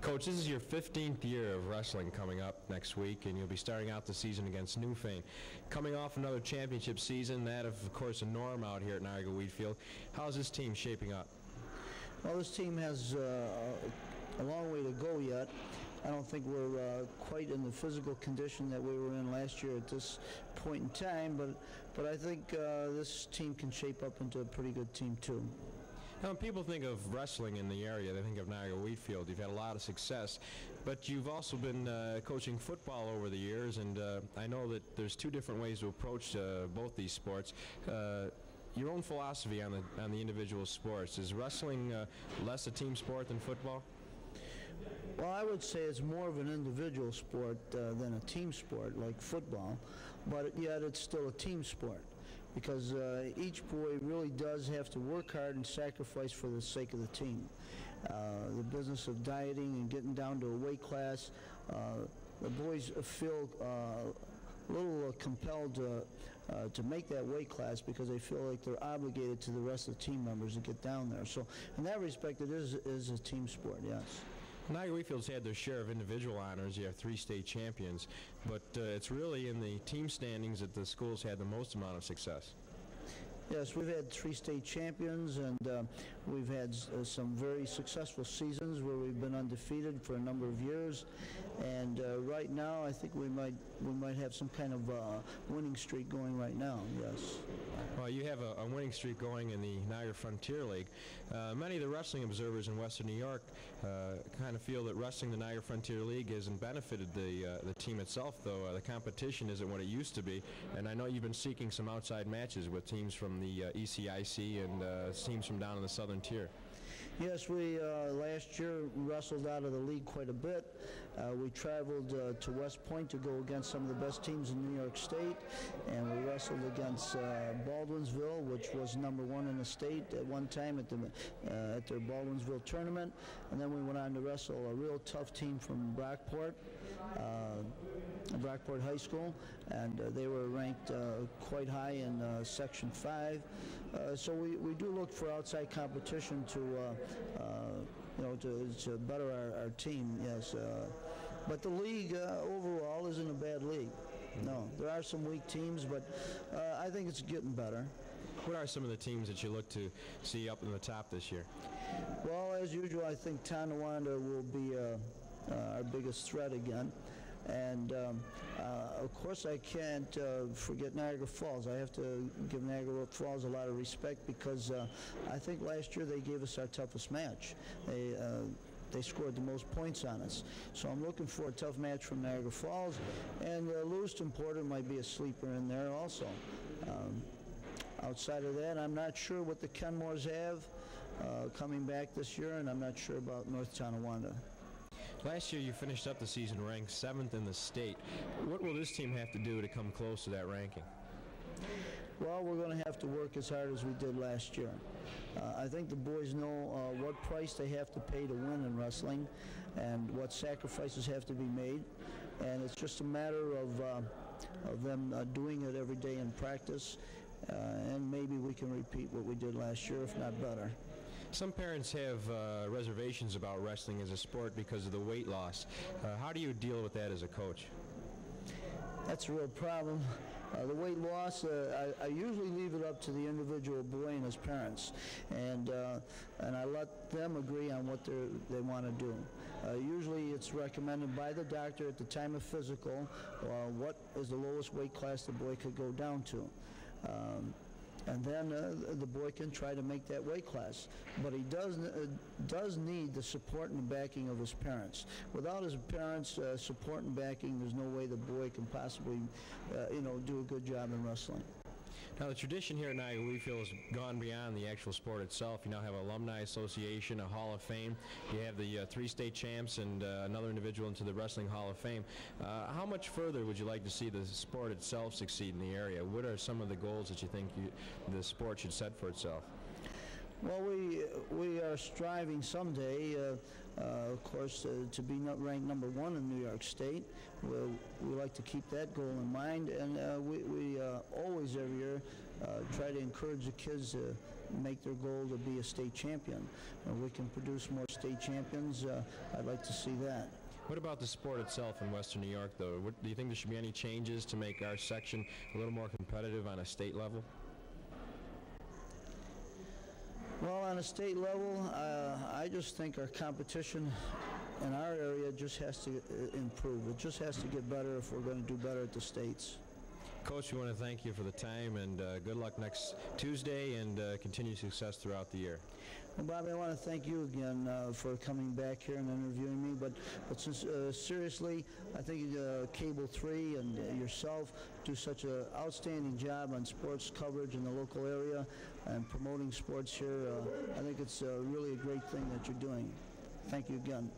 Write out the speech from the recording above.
Coach, this is your 15th year of wrestling coming up next week, and you'll be starting out the season against Newfane. Coming off another championship season, that of course a norm out here at Niagara Wheatfield. How's this team shaping up? Well, this team has a long way to go yet. I don't think we're quite in the physical condition that we were in last year at this point in time, but I think this team can shape up into a pretty good team too. Now, when people think of wrestling in the area, they think of Niagara Wheatfield. You've had a lot of success, but you've also been coaching football over the years, and I know that there's two different ways to approach both these sports. Your own philosophy on the individual sports, is wrestling less a team sport than football? Well, I would say it's more of an individual sport than a team sport like football, but yet it's still a team sport because each boy really does have to work hard and sacrifice for the sake of the team. The business of dieting and getting down to a weight class, the boys feel a little compelled to make that weight class because they feel like they're obligated to the rest of the team members to get down there. So in that respect, it is a team sport, yes. Niagara Wheatfield's had their share of individual honors. You have 3 state champions, but it's really in the team standings that the school's had the most amount of success. Yes, we've had 3 state champions, and we've had some very successful seasons where we've been undefeated for a number of years. And right now, I think we might have some kind of winning streak going right now. Yes. Well, you have a winning streak going in the Niagara Frontier League. Many of the wrestling observers in Western New York kind of feel that wrestling the Niagara Frontier League hasn't benefited the team itself, though. The competition isn't what it used to be, and I know you've been seeking some outside matches with teams from the ECIC and teams from down in the Southern Tier. Yes, we last year wrestled out of the league quite a bit. We traveled to West Point to go against some of the best teams in New York State, and we wrestled against Baldwinsville, which was #1 in the state at one time at their Baldwinsville tournament. And then we went on to wrestle a real tough team from Brockport High School, and they were ranked quite high in Section 5. So we do look for outside competition to better our team, yes. But the league overall isn't a bad league. No, there are some weak teams, but I think it's getting better. What are some of the teams that you look to see up in the top this year? Well, as usual, I think Tonawanda will be our biggest threat again. And of course, I can't forget Niagara Falls. I have to give Niagara Falls a lot of respect because I think last year they gave us our toughest match. They scored the most points on us. So I'm looking for a tough match from Niagara Falls. And Lewiston Porter might be a sleeper in there also. Outside of that, I'm not sure what the Kenmores have coming back this year, and I'm not sure about North Tonawanda. Last year you finished up the season ranked 7th in the state. What will this team have to do to come close to that ranking? Well, we're going to have to work as hard as we did last year. I think the boys know what price they have to pay to win in wrestling and what sacrifices have to be made. And it's just a matter of them doing it every day in practice. And maybe we can repeat what we did last year, if not better. Some parents have reservations about wrestling as a sport because of the weight loss. How do you deal with that as a coach? That's a real problem. The weight loss, I usually leave it up to the individual boy and his parents, and I let them agree on what they want to do. Usually it's recommended by the doctor at the time of physical what is the lowest weight class the boy could go down to. And then the boy can try to make that weight class. But he does need the support and the backing of his parents. Without his parents' support and backing, there's no way the boy can possibly, do a good job in wrestling. Now, the tradition here at Niagara Wheatfield has gone beyond the actual sport itself. You now have an alumni association, a Hall of Fame. You have the 3 state champs and another individual into the Wrestling Hall of Fame. How much further would you like to see the sport itself succeed in the area? What are some of the goals that you think the sport should set for itself? Well, we are striving someday, of course, to be ranked #1 in New York State. We like to keep that goal in mind, and we always every year try to encourage the kids to make their goal to be a state champion. We can produce more state champions. I'd like to see that. What about the sport itself in Western New York, though? Do you think there should be any changes to make our section a little more competitive on a state level? Well, on a state level, I just think our competition in our area just has to improve. It just has to get better if we're going to do better at the states. Coach, we want to thank you for the time, and good luck next Tuesday, and continued success throughout the year. Well, Bobby, I want to thank you again for coming back here and interviewing me. But since, seriously, I think Cable 3 and yourself do such an outstanding job on sports coverage in the local area and promoting sports here. I think it's really a great thing that you're doing. Thank you again.